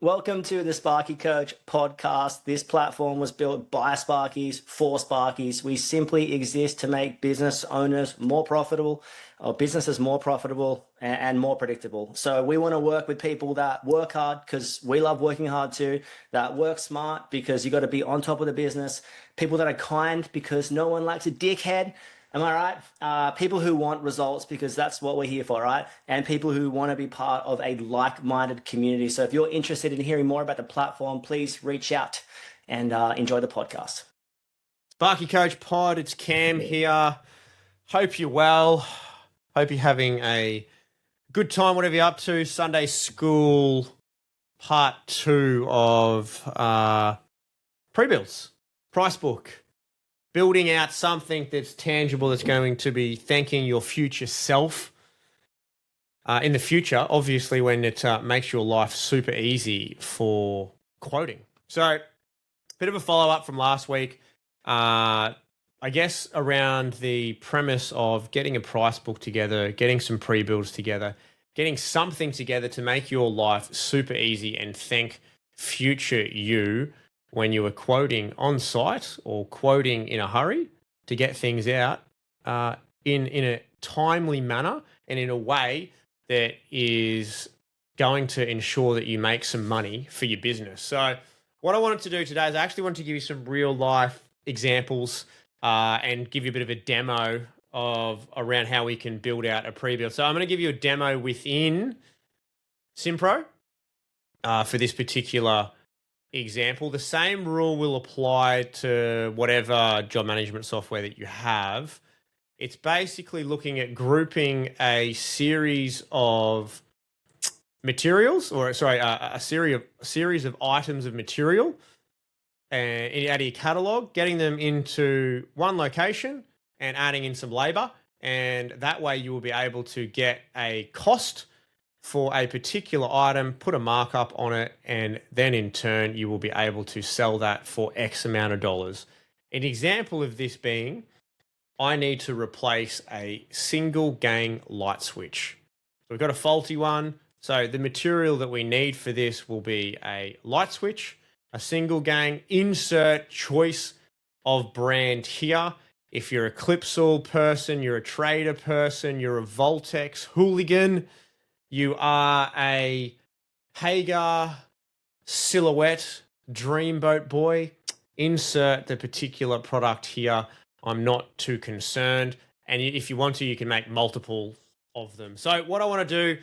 Welcome to the Sparky Coach podcast. This platform was built by Sparkies for Sparkies. We simply exist to make business owners more profitable, or businesses more profitable and more predictable. So we want to work with people that work hard because we love working hard too, that work smart because you got to be on top of the business, people that are kind because no one likes a dickhead. Am I right? People who want results because that's what we're here for, right? And people who want to be part of a like-minded community. So if you're interested in hearing more about the platform, please reach out and enjoy the podcast. Sparky Coach Pod, it's Cam here. Hope you're well. Hope you're having a good time, whatever you're up to. Sunday Skool, part 2 of pre-builds, price book. Building out something that's tangible that's going to be thanking your future self in the future, obviously, when it makes your life super easy for quoting. So, bit of a follow-up from last week, I guess around the premise of getting a price book together, getting some pre-builds together, getting something together to make your life super easy and thank future you when you were quoting on site or quoting in a hurry to get things out in a timely manner and in a way that is going to ensure that you make some money for your business. So what I wanted to do today is I actually wanted to give you some real life examples and give you a bit of a demo of around how we can build out a pre-build. So I'm going to give you a demo within SimPro for this particular example. The same rule will apply to whatever job management software that you have. It's basically looking at grouping a series of materials, or sorry, a series of items of material and out of your catalog, getting them into one location and adding in some labor. And that way you will be able to get a cost for a particular item, put a markup on it, and then in turn, you will be able to sell that for X amount of dollars. An example of this being, I need to replace a single gang light switch. So we've got a faulty one. So the material that we need for this will be a light switch, a single gang, insert choice of brand here. If you're a Clipsal person, you're a Trader person, you're a Voltex hooligan, you are a Hagar Silhouette Dreamboat boy, insert the particular product here. I'm not too concerned. And if you want to, you can make multiple of them. So what I want to do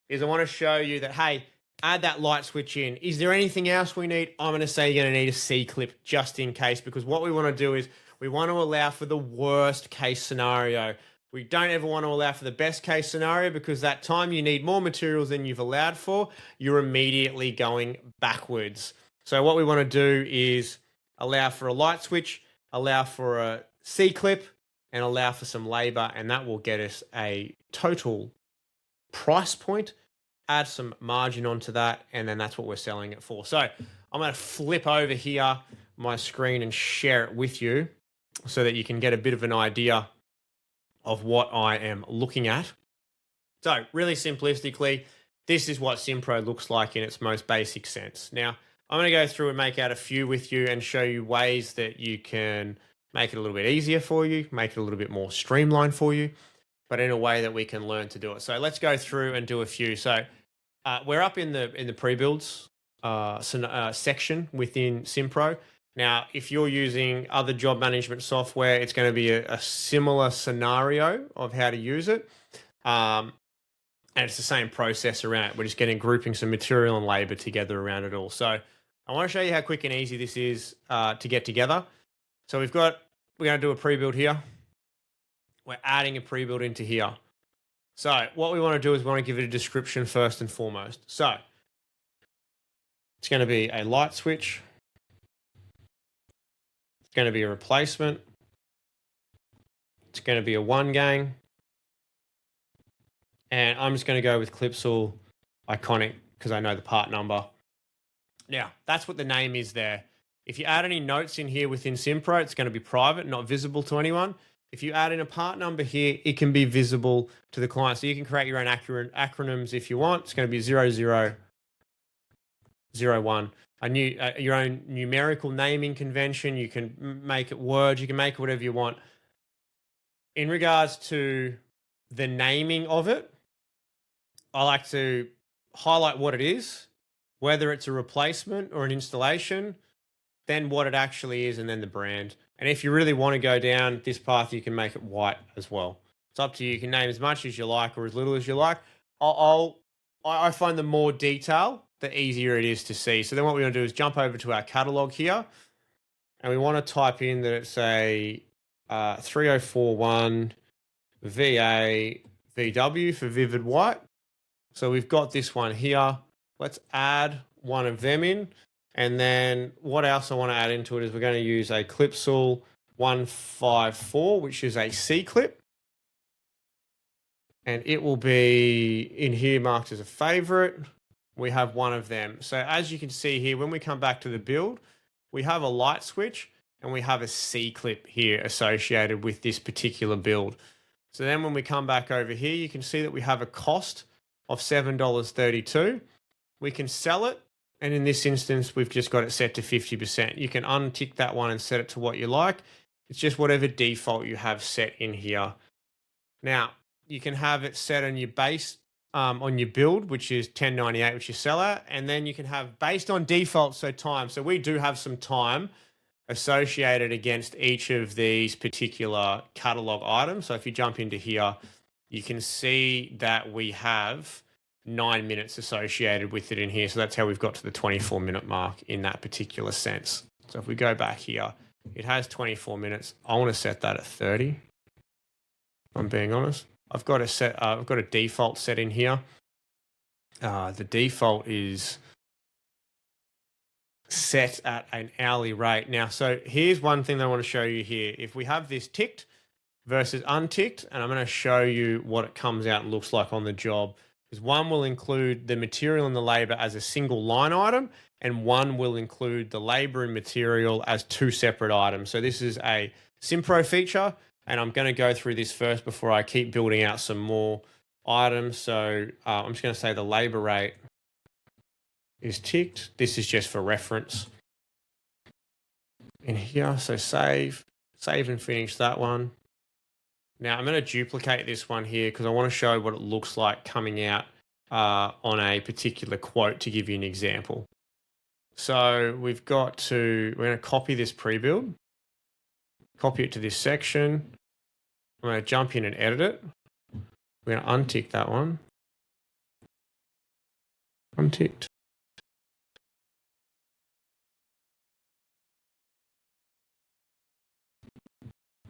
is I want to show you that, hey, add that light switch in. Is there anything else we need? I'm going to say you're going to need a C-clip just in case, because what we want to do is we want to allow for the worst case scenario. We don't ever want to allow for the best case scenario, because that time you need more materials than you've allowed for, you're immediately going backwards. So what we want to do is allow for a light switch, allow for a C-clip, and allow for some labor, and that will get us a total price point, add some margin onto that, and then that's what we're selling it for. So I'm going to flip over here my screen and share it with you so that you can get a bit of an idea of what I am looking at. So really simplistically, this is what SimPro looks like in its most basic sense. Now, I'm going to go through and make out a few with you and show you ways that you can make it a little bit easier for you, make it a little bit more streamlined for you, but in a way that we can learn to do it. So let's go through and do a few. So we're up in the pre-builds section within SimPro. Now, if you're using other job management software, it's going to be a similar scenario of how to use it. And it's the same process around it. We're just grouping some material and labor together around it all. So I want to show you how quick and easy this is to get together. So we're going to do a pre-build here. We're adding a pre-build into here. So what we want to do is we want to give it a description first and foremost. So it's going to be a light switch. Going to be a replacement. It's going to be a one gang. And I'm just going to go with Clipsal Iconic because I know the part number. Now, that's what the name is there. If you add any notes in here within SimPro, it's going to be private, not visible to anyone. If you add in a part number here, it can be visible to the client. So you can create your own acronyms if you want. It's going to be 00 01. Your own numerical naming convention. You can make it words. You can make it whatever you want. In regards to the naming of it, I like to highlight what it is, whether it's a replacement or an installation, then what it actually is, and then the brand. And if you really want to go down this path, you can make it white as well. It's up to you. You can name as much as you like or as little as you like. I find the more detail, the easier it is to see. So then what we want to do is jump over to our catalog here, and we want to type in that it's a 3041 VA VW for Vivid White. So we've got this one here. Let's add one of them in. And then what else I want to add into it is we're going to use a Clipsool 154, which is a C clip. And it will be in here marked as a favorite. We have one of them. So as you can see here, when we come back to the build, we have a light switch and we have a C clip here associated with this particular build. So then when we come back over here, you can see that we have a cost of $7.32. We can sell it. And in this instance, we've just got it set to 50%. You can untick that one and set it to what you like. It's just whatever default you have set in here. Now, you can have it set on your base, on your build, which is 1098, which you sell at. And then you can have based on default, so time. So we do have some time associated against each of these particular catalog items. So if you jump into here, you can see that we have 9 minutes associated with it in here. So that's how we've got to the 24-minute mark in that particular sense. So if we go back here, it has 24 minutes. I want to set that at 30. If I'm being honest. I've got a default set in here. The default is set at an hourly rate. Now, so here's one thing that I want to show you here. If we have this ticked versus unticked, and I'm going to show you what it comes out and looks like on the job. Because one will include the material and the labor as a single line item, and one will include the labor and material as two separate items. So this is a SimPro feature, and I'm going to go through this first before I keep building out some more items. So I'm just going to say the labor rate is ticked. This is just for reference. In here, so save and finish that one. Now I'm going to duplicate this one here because I want to show what it looks like coming out on a particular quote to give you an example. So we're going to copy this pre-build, copy it to this section. I'm going to jump in and edit it. We're going to untick that one. Unticked.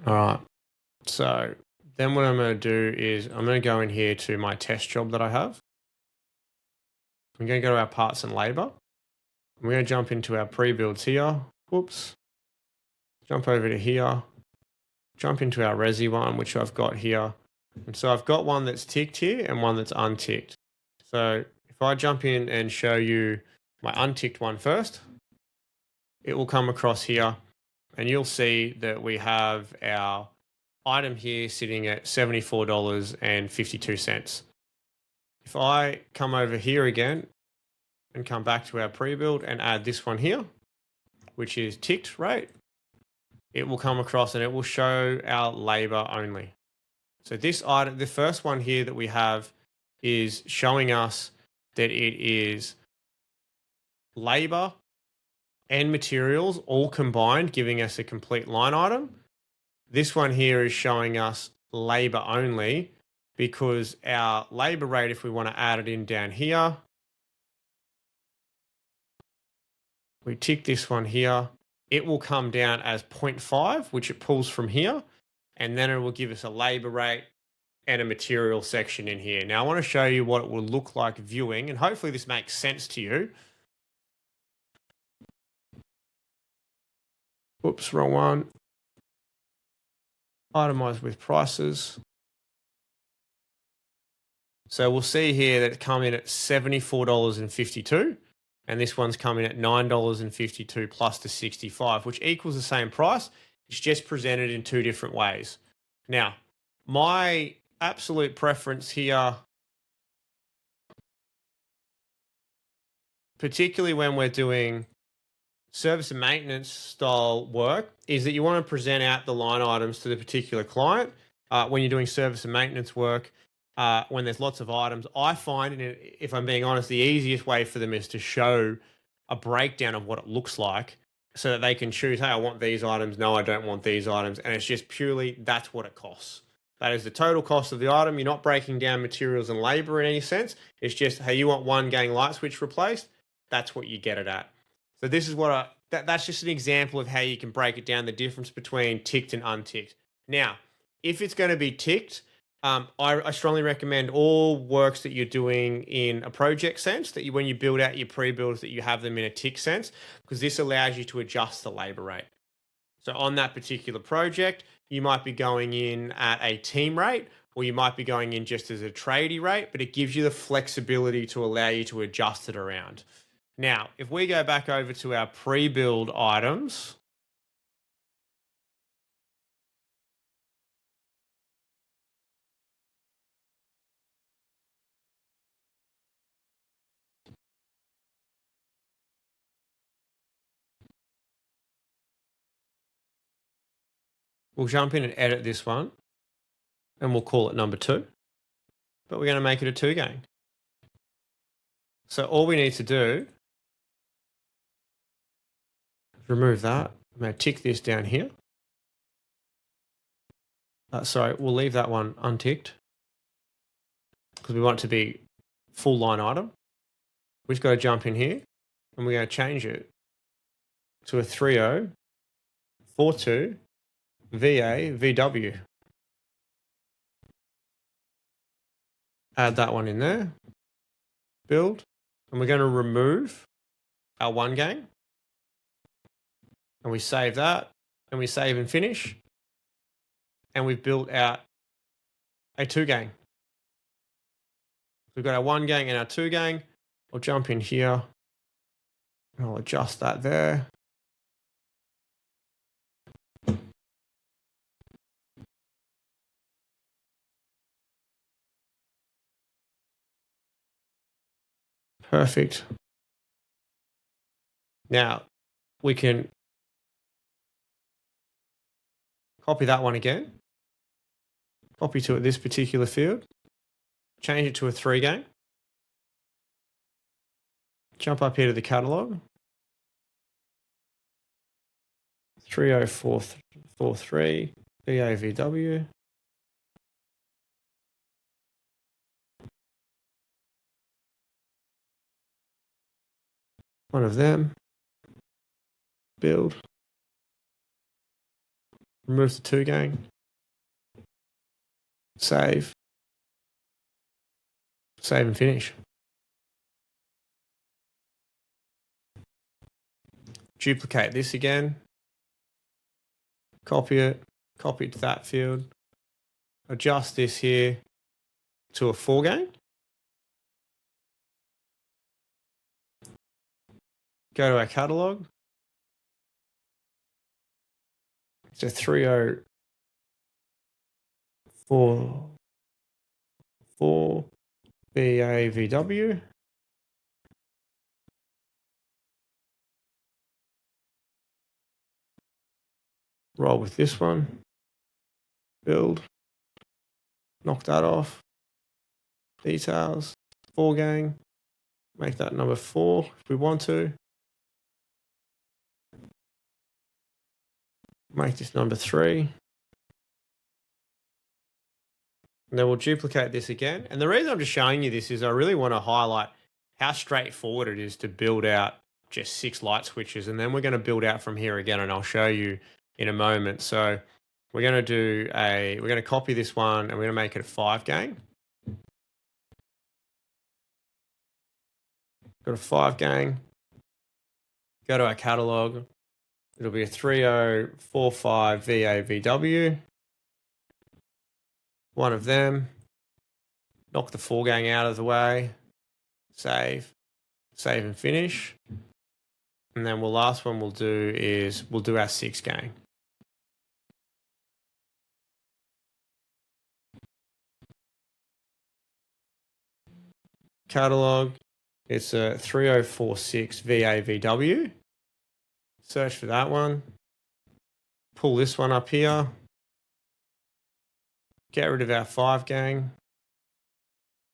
All right. So then what I'm going to do is I'm going to go in here to my test job that I have. I'm going to go to our parts and labor. We're going to jump into our pre-builds here. Whoops. Jump over to here. Jump into our resi one, which I've got here. And so I've got one that's ticked here and one that's unticked. So if I jump in and show you my unticked one first, it will come across here and you'll see that we have our item here sitting at $74.52. If I come over here again and come back to our pre-build and add this one here, which is ticked rate, it will come across and it will show our labor only. So this item, the first one here that we have is showing us that it is labor and materials all combined, giving us a complete line item. This one here is showing us labor only because our labor rate, if we want to add it in down here, we tick this one here, it will come down as 0.5, which it pulls from here, and then it will give us a labor rate and a material section in here. Now I want to show you what it will look like viewing, and hopefully this makes sense to you. Oops, wrong one. Itemize with prices. So we'll see here that it come in at $74.52, and this one's coming at $9.52 plus the 65, which equals the same price. It's just presented in two different ways. Now, my absolute preference here particularly when we're doing service and maintenance style work, is that you want to present out the line items to the particular client. When you're doing service and maintenance work, when there's lots of items, I find, and if I'm being honest, the easiest way for them is to show a breakdown of what it looks like so that they can choose, hey, I want these items. No, I don't want these items. And it's just purely, that's what it costs. That is the total cost of the item. You're not breaking down materials and labor in any sense. It's just, hey, you want one gang light switch replaced? That's what you get it at. So this is what that's just an example of how you can break it down, the difference between ticked and unticked. Now, if it's going to be ticked, I strongly recommend all works that you're doing in a project sense, that when you build out your pre-builds, that you have them in a tick sense, because this allows you to adjust the labor rate. So on that particular project, you might be going in at a team rate, or you might be going in just as a tradie rate, but it gives you the flexibility to allow you to adjust it around. Now, if we go back over to our pre-build items, we'll jump in and edit this one, and we'll call it number 2, but we're going to make it a 2 gang. So all we need to do is remove that. I'm going to tick this down here. Sorry, we'll leave that one unticked because we want it to be full line item. We've just got to jump in here and we're going to change it to a 3042 VA VW. Add that one in there. Build. And we're going to remove our 1 gang. And we save that. And we save and finish. And we've built out a 2 gang. We've got our 1 gang and our 2 gang. I'll jump in here. And I'll adjust that there. Perfect. Now we can copy that one again. Copy to this particular field. Change it to a 3 gang. Jump up here to the catalog. 30443 BAVW. One of them. Build. Remove the 2 gang. Save. Save and finish. Duplicate this again. Copy it to that field. Adjust this here to a 4 gang. Go to our catalog. It's a 3044 BAVW. Roll with this one. Build. Knock that off. Details. 4 gang. Make that number 4 if we want to. Make this number 3. And then we'll duplicate this again. And the reason I'm just showing you this is I really want to highlight how straightforward it is to build out just 6 light switches. And then we're going to build out from here again, and I'll show you in a moment. So we're going to copy this one and we're going to make it a 5 gang. Got a 5 gang. Go to our catalog. It'll be a 3045 VAVW. One of them. Knock the 4 gang out of the way. Save. Save and finish. And then last one we'll do is we'll do our 6 gang. Catalog. It's a 3046 VAVW. Search for that one. Pull this one up here. Get rid of our 5 gang.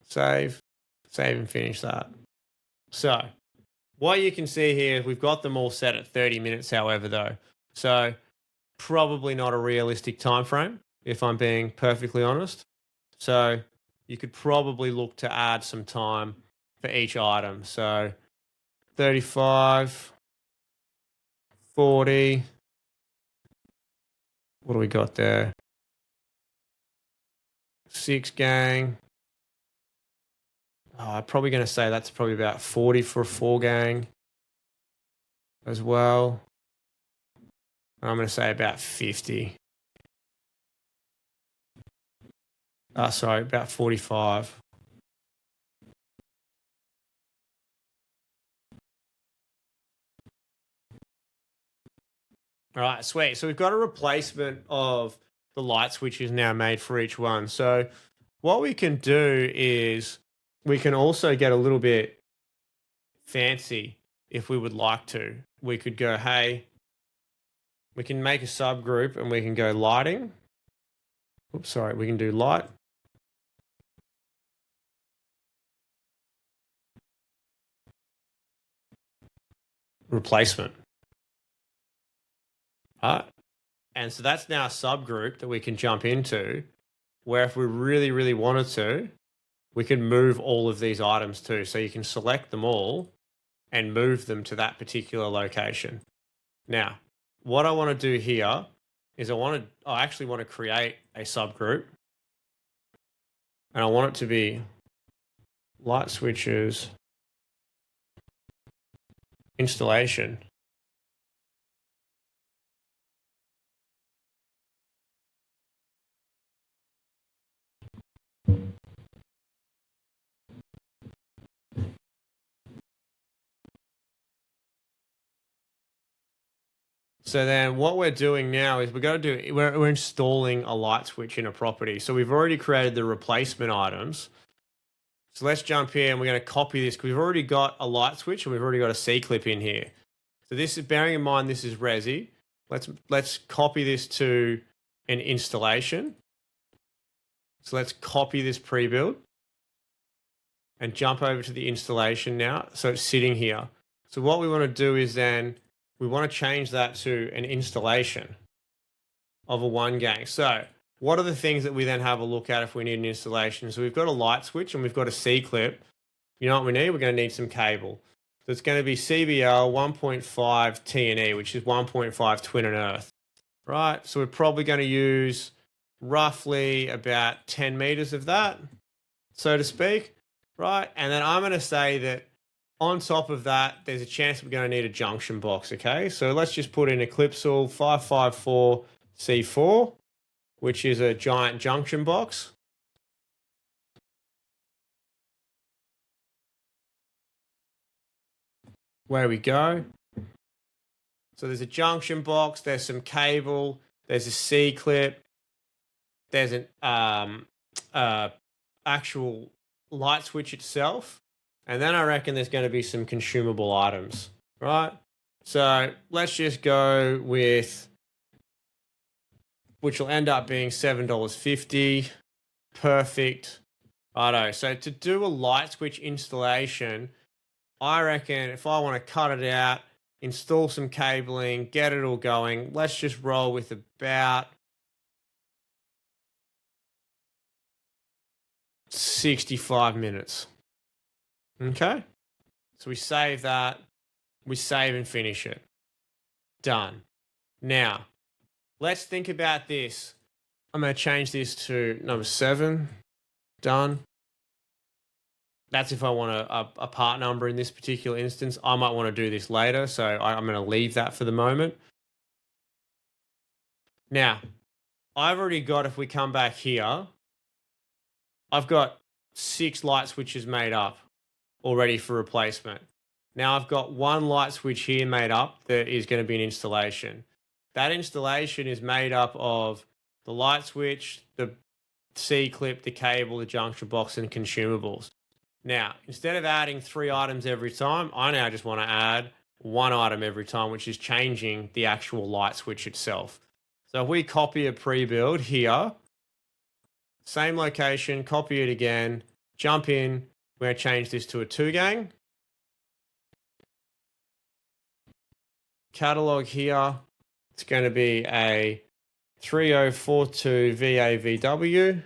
Save and finish that. So what you can see here, we've got them all set at 30 minutes, however, though. So probably not a realistic time frame, if I'm being perfectly honest. So you could probably look to add some time for each item. So 35, 40. What do we got there? 6 gang. I'm probably going to say that's probably about 40 for a 4 gang as well. I'm going to say about 50. Sorry, about 45. All right, sweet. So we've got a replacement of the light switches now made for each one. So what we can do is we can also get a little bit fancy if we would like to. We could go, hey, we can make a subgroup and we can go lighting. Oops, sorry, we can do light. Replacement. All right. And so that's now a subgroup that we can jump into where if we really, really wanted to, we can move all of these items too. So you can select them all and move them to that particular location. Now, what I want to do here is I actually want to create a subgroup. And I want it to be light switches installation. So then what we're doing now is we're installing a light switch in a property. So we've already created the replacement items. So let's jump here and we're going to copy this because we've already got a light switch and we've already got a C clip in here. So this is, bearing in mind this is Resi. Let's copy this to an installation. So let's copy this pre-build and jump over to the installation now. So it's sitting here. So what we want to do is then we want to change that to an installation of a 1 gang. So what are the things that we then have a look at if we need an installation? So we've got a light switch and we've got a C clip. You know what we need? We're going to need some cable. So it's going to be CBL 1.5 T&E, which is 1.5 twin and earth, right? So we're probably going to use roughly about 10 meters of that, so to speak, right? And then I'm going to say that on top of that, there's a chance we're going to need a junction box, okay? So let's just put in a Clipsal 554 C4, which is a giant junction box. Where we go. So there's a junction box, there's some cable, there's a C clip, there's an actual light switch itself, and then I reckon there's going to be some consumable items, right? So let's just go with, which will end up being $7.50. Perfect. Righto. So to do a light switch installation, I reckon if I want to cut it out, install some cabling, get it all going, let's just roll with about 65 minutes. Okay? So we save that, we save and finish it. Done. Now, let's think about this. I'm going to change this to number 7. Done. That's if I want a part number in this particular instance. I might want to do this later, so I'm going to leave that for the moment. Now, I've already got, if we come back here, I've got 6 light switches made up already for replacement. Now I've got 1 light switch here made up that is going to be an installation. That installation is made up of the light switch, the C clip, the cable, the junction box, and consumables. Now, instead of adding 3 items every time, I now just want to add 1 item every time, which is changing the actual light switch itself. So if we copy a pre-build here, same location, copy it again, jump in, we're going to change this to a 2-gang. Catalog here, it's going to be a 3042 VAVW.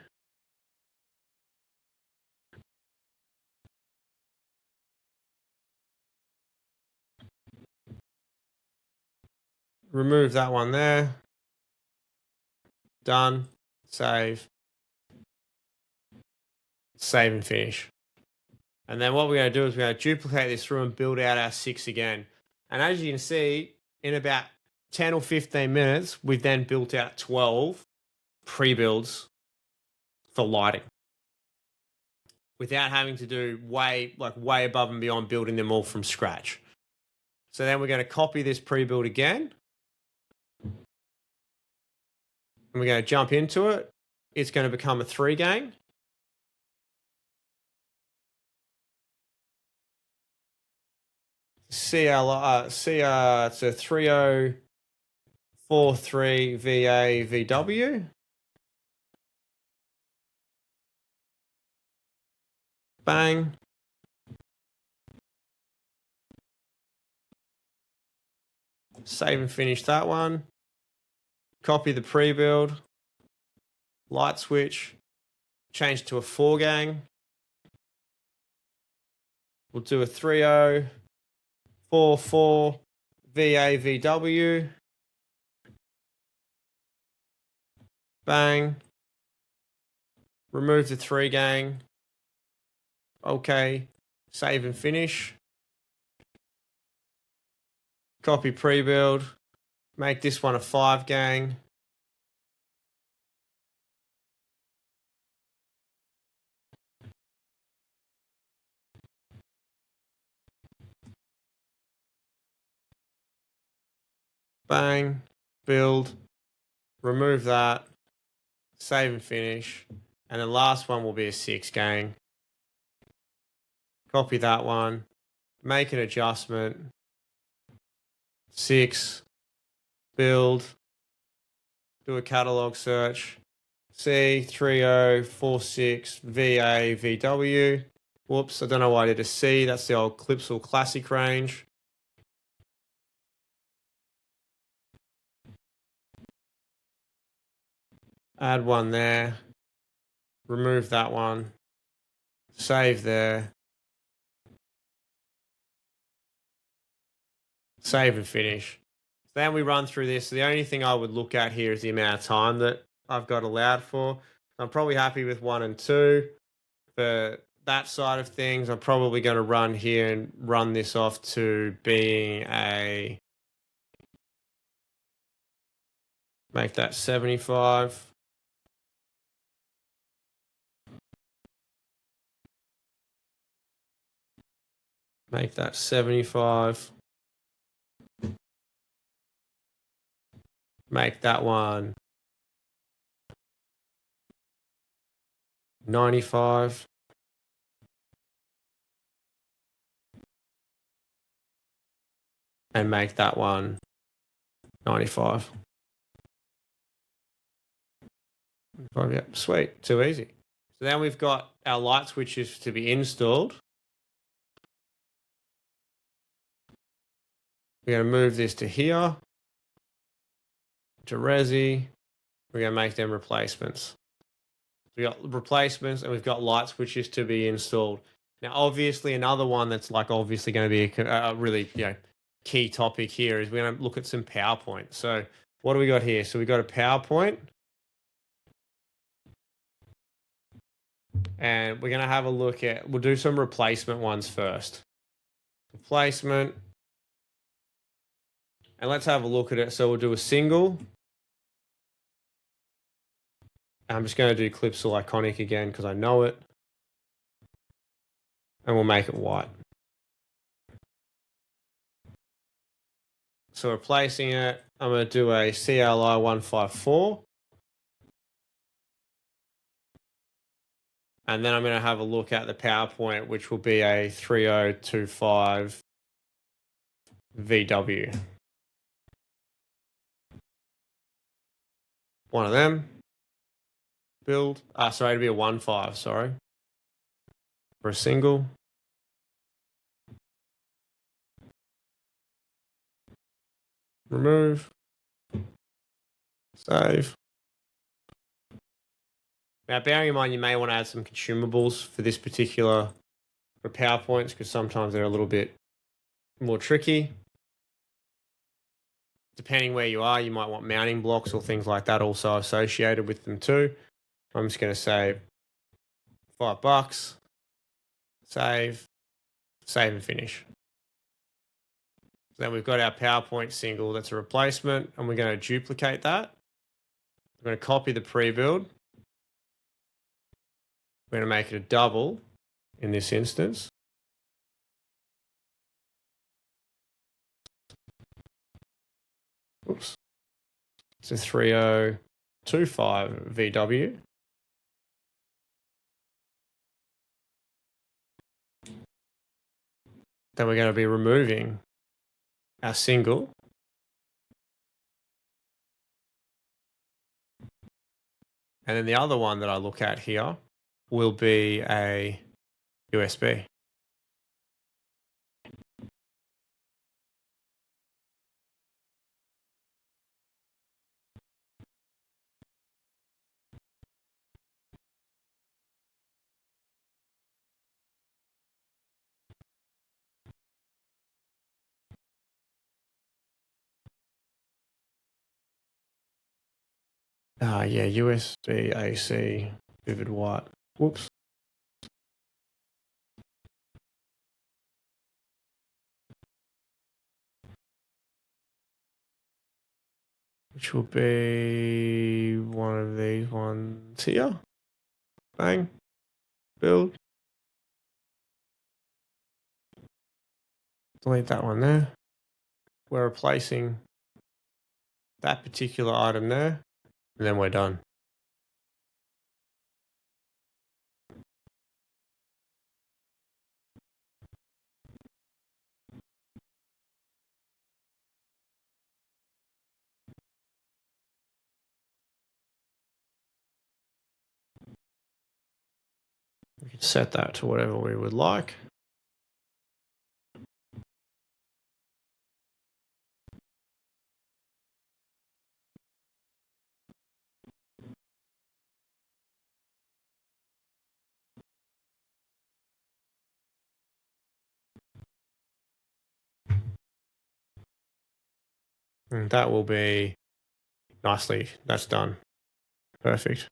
Remove that one there. Done. Save. Save and finish. And then what we're going to do is we're going to duplicate this through and build out our 6 again. And as you can see, in about 10 or 15 minutes, we've then built out 12 pre-builds for lighting without having to do way above and beyond building them all from scratch. So then we're going to copy this pre-build again. And we're going to jump into it. It's going to become a 3-gang. It's a 3043 VAVW. Bang. Save and finish that one. Copy the pre-build. Light switch. Change to a 4-gang. We'll do a 3044 VAVW. Bang. Remove the 3-gang. Okay. Save and finish. Copy pre-build. Make this one a 5-gang. Bang. Build. Remove that. Save and finish. And the last one will be a 6-gang. Copy that one. Make an adjustment. 6. Build. Do a catalog search. C3046 VAVW. Whoops, I don't know why I did a C. That's the old Clipsal Classic range. Add one there. Remove that one. Save there. Save and finish. Then we run through this. The only thing I would look at here is the amount of time that I've got allowed for. I'm probably happy with 1 and 2. For that side of things, I'm probably going to run here and run this off to being a... Make that 75. Make that 75. Make that one 95. And make that one 95. Yeah, sweet, too easy. So then we've got our light switches to be installed. We're going to move this to here, to Resi. We're going to make them replacements. We've got replacements and we've got light switches to be installed. Now, obviously, another one that's obviously going to be a really key topic here is we're going to look at some PowerPoint. So what do we got here? So we've got a PowerPoint. And we're going to have a look at, we'll do some replacement ones first. Replacement. And let's have a look at it. So we'll do a single. I'm just going to do Clipsal Iconic again because I know it. And we'll make it white. So replacing it, I'm going to do a CLI 154. And then I'm going to have a look at the PowerPoint, which will be a 3025 VW. One of them. Build. Sorry, it'll be a 1.5, sorry. For a single. Remove. Save. Now, bearing in mind, you may want to add some consumables for this particular for PowerPoints because sometimes they're a little bit more tricky. Depending where you are, you might want mounting blocks or things like that also associated with them too. I'm just going to say $5. Save and finish. Then we've got our PowerPoint single that's a replacement, and we're going to duplicate that. We're going to copy the pre-build. We're going to make it a double in this instance. Oops. It's a 3025 VW. Then we're going to be removing our single. And then the other one that I look at here will be a USB. Yeah, USB AC, vivid white. Whoops. Which will be one of these ones here. Bang. Build. Delete that one there. We're replacing that particular item there, and then we're done. We can set that to whatever we would like. And that will be nicely, that's done. Perfect.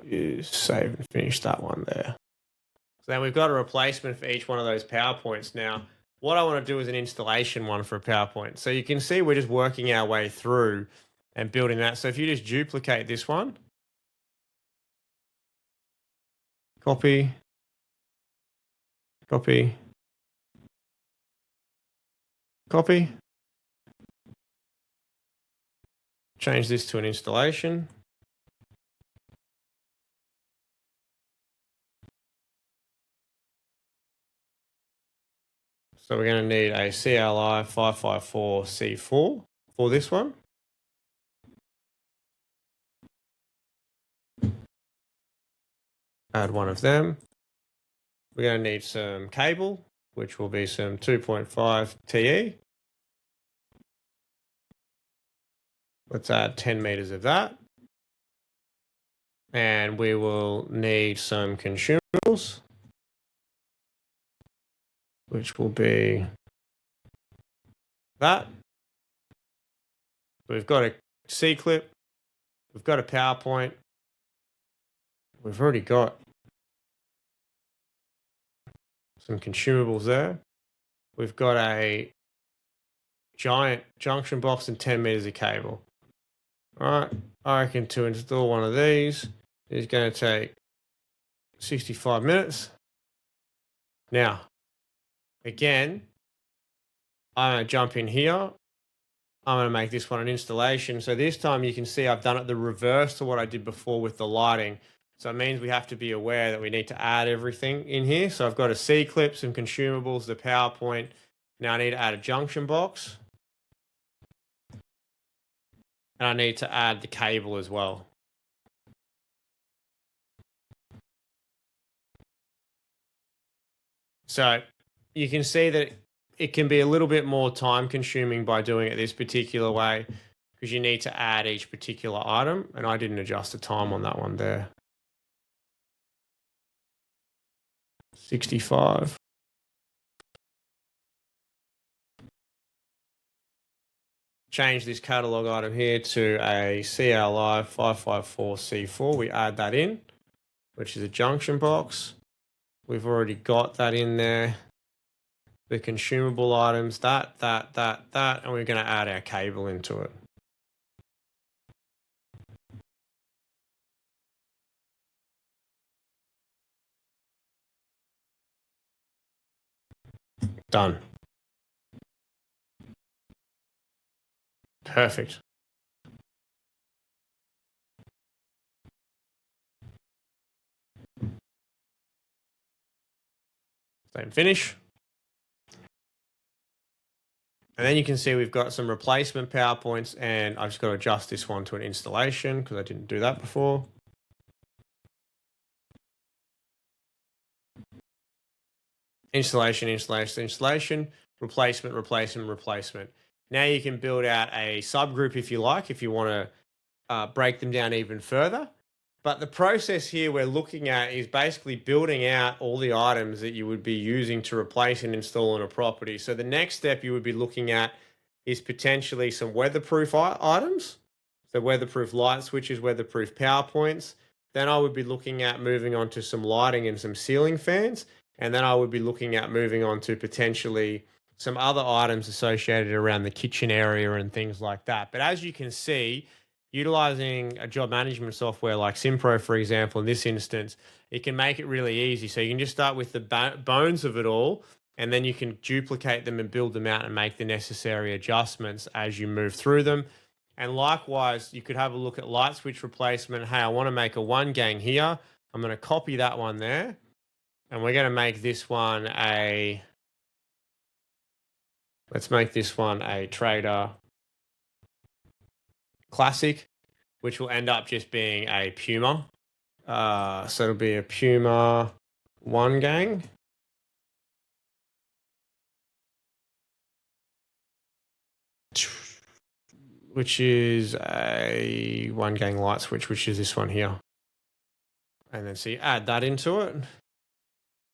You save and finish that one there. So then we've got a replacement for each one of those PowerPoints now. What I want to do is an installation one for a PowerPoint. So you can see we're just working our way through and building that. So if you just duplicate this one, copy, copy, copy, change this to an installation. So we're going to need a CLI 554C4 for this one. Add one of them. We're going to need some cable, which will be some 2.5 TE. Let's add 10 meters of that. And we will need some consumables, which will be that. We've got a C-clip. We've got a PowerPoint. We've already got some consumables there. We've got a giant junction box and 10 meters of cable. All right, I reckon to install one of these is going to take 65 minutes. Now, again, I'm going to jump in here I'm going to make this one an installation. So this time you can see I've done it the reverse to what I did before with the lighting. So it means we have to be aware that we need to add everything in here. So I've got a C-clip, some consumables, the PowerPoint. Now I need to add a junction box. And I need to add the cable as well. So you can see that it can be a little bit more time consuming by doing it this particular way because you need to add each particular item. And I didn't adjust the time on that one there. 65. Change this catalog item here to a CLI 554C4. We add that in, which is a junction box. We've already got that in there. The consumable items, that, and we're going to add our cable into it. Done. Perfect. Same finish. And then you can see we've got some replacement PowerPoints, and I've just got to adjust this one to an installation because I didn't do that before. Installation, replacement. Now you can build out a subgroup if you like, if you want to break them down even further. But the process here we're looking at is basically building out all the items that you would be using to replace and install on a property. So the next step you would be looking at is potentially some weatherproof items. So weatherproof light switches, weatherproof power points. Then I would be looking at moving on to some lighting and some ceiling fans. And then I would be looking at moving on to potentially some other items associated around the kitchen area and things like that. But as you can see, utilizing a job management software like SimPro, for example, in this instance, it can make it really easy. So you can just start with the bones of it all, and then you can duplicate them and build them out and make the necessary adjustments as you move through them. And likewise, you could have a look at light switch replacement. Hey, I want to make a 1 gang here. I'm going to copy that one there. And we're going to make this one let's make this one a Trader Classic, which will end up just being a Puma. So it'll be a Puma 1 gang. Which is a 1 gang light switch, which is this one here. And then so you add that into it.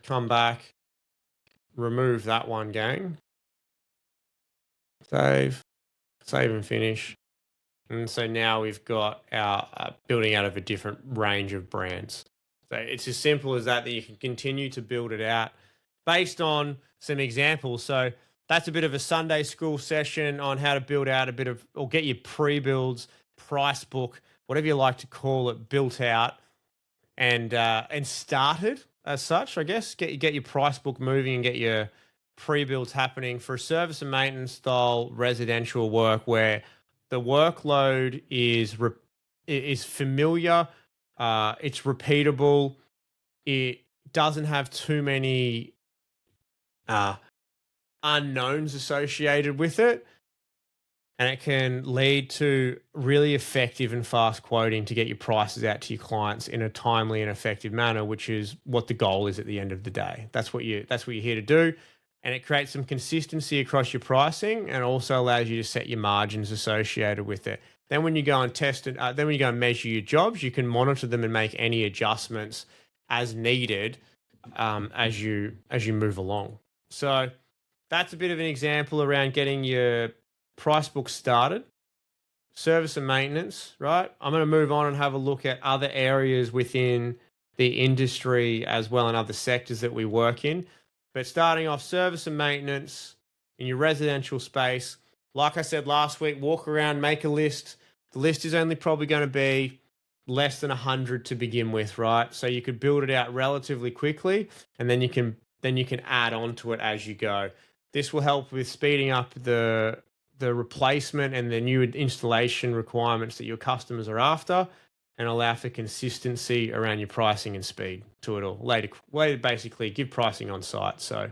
Come back, remove that 1 gang, save and finish. And so now we've got our building out of a different range of brands. So it's as simple as that you can continue to build it out based on some examples. So that's a bit of a Sunday school session on how to build out a bit of, or get your pre-builds, price book, whatever you like to call it, built out and started. As such, I guess, get your price book moving and get your pre-builds happening for service and maintenance style residential work where the workload is familiar, it's repeatable, it doesn't have too many unknowns associated with it, and it can lead to really effective and fast quoting to get your prices out to your clients in a timely and effective manner, which is what the goal is at the end of the day. That's what you're here to do. And it creates some consistency across your pricing and also allows you to set your margins associated with it. Then when you go and test it, then when you go and measure your jobs, you can monitor them and make any adjustments as needed as you move along. So that's a bit of an example around getting your price book started, service and maintenance, right? I'm going to move on and have a look at other areas within the industry as well and other sectors that we work in. But starting off service and maintenance in your residential space, like I said last week, walk around, make a list. The list is only probably going to be less than 100 to begin with, right? So you could build it out relatively quickly, and then you can add on to it as you go. This will help with speeding up the the replacement and the new installation requirements that your customers are after, and allow for consistency around your pricing and speed to it all. Way to basically give pricing on site. So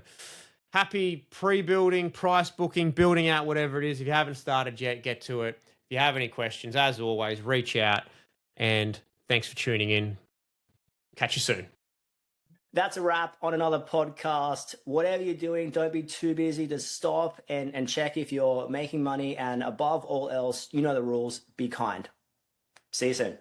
happy pre-building, price booking, building out whatever it is. If you haven't started yet, get to it. If you have any questions, as always, reach out. And thanks for tuning in. Catch you soon. That's a wrap on another podcast. Whatever you're doing, don't be too busy to stop and check if you're making money. And above all else, you know the rules. Be kind. See you soon.